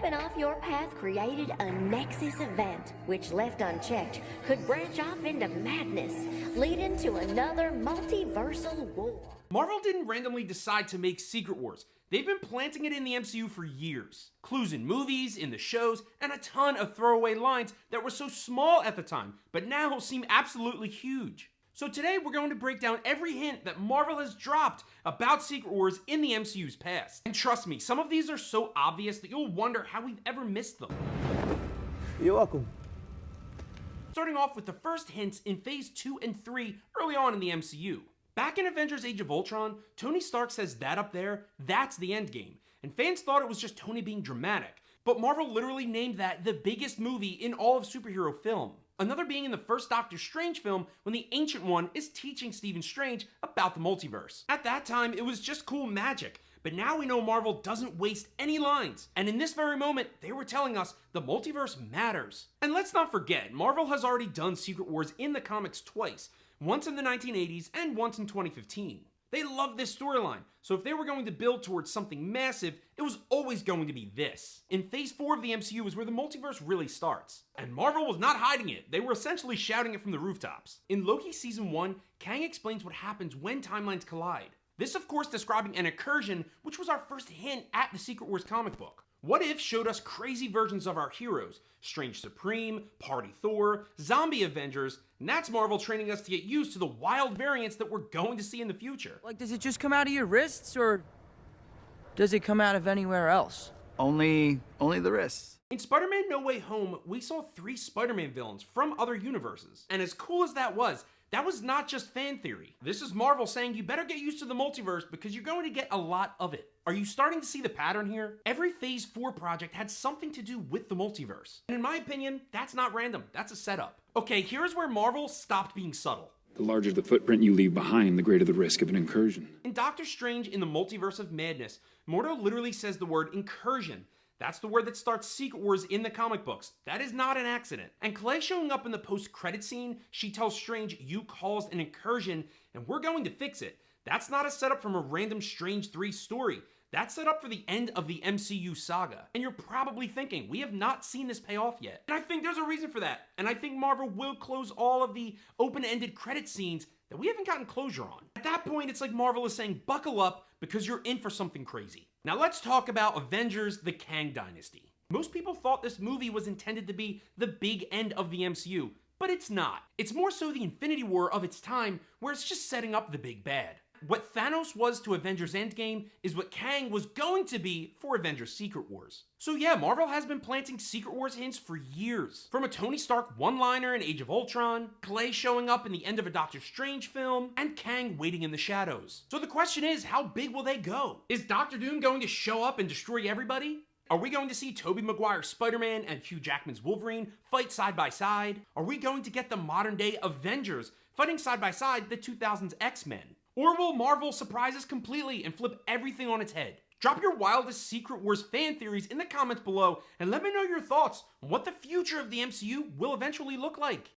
stepping off your path created a Nexus event, which left unchecked could branch off into madness, leading to another multiversal war. Marvel didn't randomly decide to make Secret Wars. They've been planting it in the MCU for years. Clues in movies, in the shows, and a ton of throwaway lines that were so small at the time, but now seem absolutely huge. So today we're going to break down every hint that Marvel has dropped about Secret Wars in the MCU's past. And trust me, some of these are so obvious that you'll wonder how we've ever missed them. You're welcome. Starting off with the first hints in Phase 2 and 3 early on in the MCU. Back in Avengers Age of Ultron, Tony Stark says that up there, that's the endgame. And fans thought it was just Tony being dramatic. But Marvel literally named that the biggest movie in all of superhero film. Another being in the first Doctor Strange film when the Ancient One is teaching Stephen Strange about the multiverse. At that time, it was just cool magic, but now we know Marvel doesn't waste any lines. And in this very moment, they were telling us the multiverse matters. And let's not forget, Marvel has already done Secret Wars in the comics twice, once in the 1980s and once in 2015. They loved this storyline, so if they were going to build towards something massive, it was always going to be this. In Phase 4 of the MCU is where the multiverse really starts. And Marvel was not hiding it, they were essentially shouting it from the rooftops. In Loki Season 1, Kang explains what happens when timelines collide. This of course describing an incursion, which was our first hint at the Secret Wars comic book. What If showed us crazy versions of our heroes, Strange Supreme, Party Thor, Zombie Avengers, and that's Marvel training us to get used to the wild variants that we're going to see in the future. Like, does it just come out of your wrists, or does it come out of anywhere else? Only the wrists. In Spider-Man No Way Home, we saw 3 Spider-Man villains from other universes. And as cool as that was not just fan theory. This is Marvel saying you better get used to the multiverse because you're going to get a lot of it. Are you starting to see the pattern here? Every Phase 4 project had something to do with the multiverse. And in my opinion, that's not random, that's a setup. Okay, here's where Marvel stopped being subtle. The larger the footprint you leave behind, the greater the risk of an incursion. In Doctor Strange in the Multiverse of Madness, Mordo literally says the word incursion. That's the word that starts Secret Wars in the comic books. That is not an accident. And Clay showing up in the post-credit scene, she tells Strange, you caused an incursion and we're going to fix it. That's not a setup from a random Strange 3 story. That's set up for the end of the MCU saga. And you're probably thinking, we have not seen this pay off yet. And I think there's a reason for that. And I think Marvel will close all of the open-ended credit scenes that we haven't gotten closure on. At that point, it's like Marvel is saying, buckle up because you're in for something crazy. Now let's talk about Avengers: The Kang Dynasty. Most people thought this movie was intended to be the big end of the MCU, but it's not. It's more so the Infinity War of its time, where it's just setting up the big bad. What Thanos was to Avengers Endgame is what Kang was going to be for Avengers Secret Wars. So yeah, Marvel has been planting Secret Wars hints for years. From a Tony Stark one-liner in Age of Ultron, Clay showing up in the end of a Doctor Strange film, and Kang waiting in the shadows. So the question is, how big will they go? Is Doctor Doom going to show up and destroy everybody? Are we going to see Tobey Maguire's Spider-Man and Hugh Jackman's Wolverine fight side by side? Are we going to get the modern day Avengers fighting side by side the 2000s X-Men? Or will Marvel surprise us completely and flip everything on its head? Drop your wildest Secret Wars fan theories in the comments below and let me know your thoughts on what the future of the MCU will eventually look like.